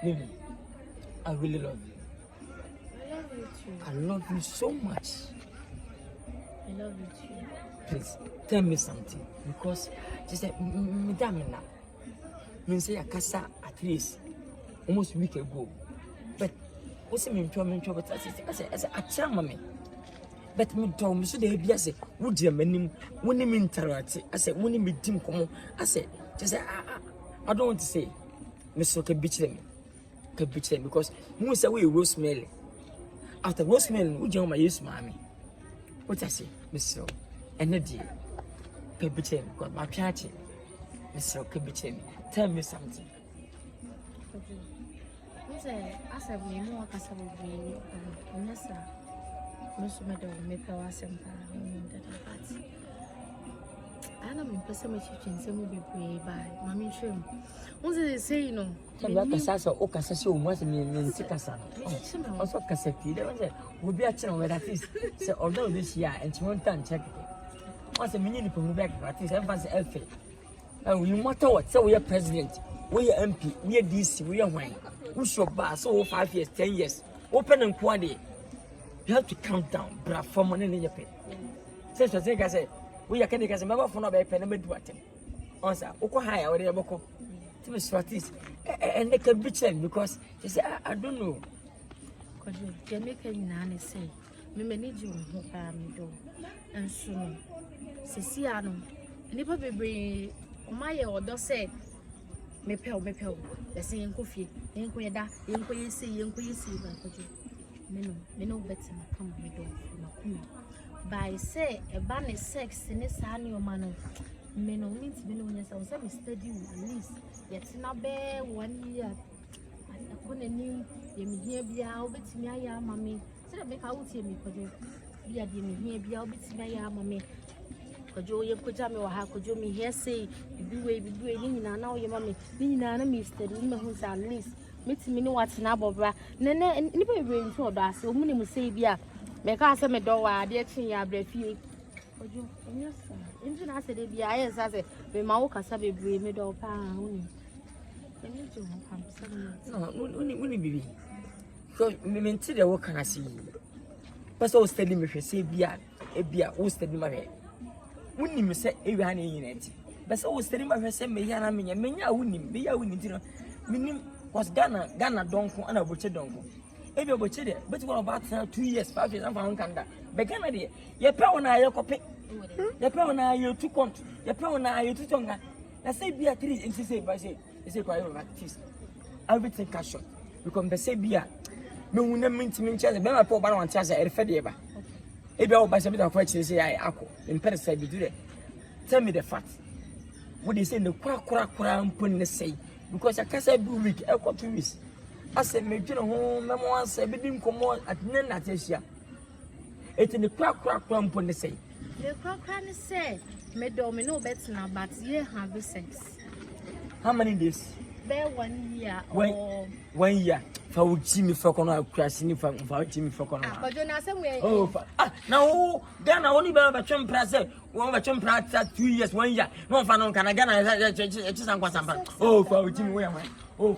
Mimi, I really love you. I love you too. I love you so much. I love you too. Please tell me something because just say madam na. Me say akasa at least almost a week ago. But what's me but I say I tell me. But me told me so they be say would you mean when him interact? I said when him dim come. I said just say I don't want to say Mr. Kebichim because who say we rosemary. After rosemary, would you my use mommy? What I say, Mr. Energy Kebichim got my piachi. Mr. Kebichim, tell me something. I said we know what I said most of my dog make our simple party. I don't mean person which you can say will be brave by Mammy Trim. What did they say, you know? Casasa or Casasio was in Sicasa. Also, Cassati, there was a would be a channel where that is. So, although this year and she won't turn check it. Once a minute from back, but it's advanced elfie. And we matter what, so we are president, we are MP, we are DC, we are wine. We should buy so 5 years, 10 years. Open and quality. You have to count down, bruh, for money in your pay. Since I think I said, we are getting a member for no pen and do it. Answer, Oko high or the Boko. To Miss Fatis, and they can bitch them because they say, I don't know. Because you can make a nanny say, me need you who am do. And soon, Ceciano, Nipper be my order say, me pell, the same coffee, inquire that, inquire see, me no better come me do by say a banner sex in this annual manner. Me no means me no yes, I was study at least. Yet not bear 1 year. I couldn't name you here be out bit me, I am mammy. So make out here me for you. Be a dim here be out bit me, I am mammy. Could you put me or how could you me here say, you do it, now your mammy, being an enemy, study me who's at least. Meet me know what's an above, Nana, and anybody bring to us, so many will say, yeah, make us a door, dear chin, ya breath you. Yes, sir. Engine I said, be I as I be my walk as a baby, middle pound. No, wouldn't be. Because me meant to what can I see? But so steady me for say, be a beer, who steady my head. Wouldn't me say, Abraham in it. But so steady my head, say, me, and I mean, I wouldn't be, I wouldn't know. Meaning was Ghana donko and a butcher donko. If you're butcher, but what about 2 years, 5 years, I'm found Canada. But Canada, your power and I are copy. Your power and I are 2 country. Your power and I are 2 tongue. I say, Beatrice, and she say, by say, they say, quite over this. Everything cash shot. Because they say, Bia, no one mean to me, Chaz, my poor Baron Chaz, I refer ever. If you're by some bit of questions, say, I echo, in Paris, I do it. Tell me the facts. What they say, the quack, putting the say. Because I can't say, do week, I got 2 weeks. I said, make you home, Mamma said, we didn't come on at Nanatesia. It's in the quack, putting the say. The crack say, me domino bets now, but ye have sex. How many days? Bear 1 year or 1 year. For Jimmy Falcon, crashing from Jimmy Falcon. But you're not somewhere. Oh, now, then I only bear a chum press, one of a chum press 2 years, 1 year. No fun on can again. Oh, for Jimmy Wayman. Oh,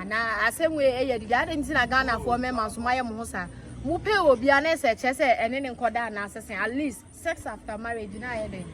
now I say, we didn't see a Ghana for members, my Mosa. Mupe will be an essay, and then in Kodana, at least sex after marriage, deny it.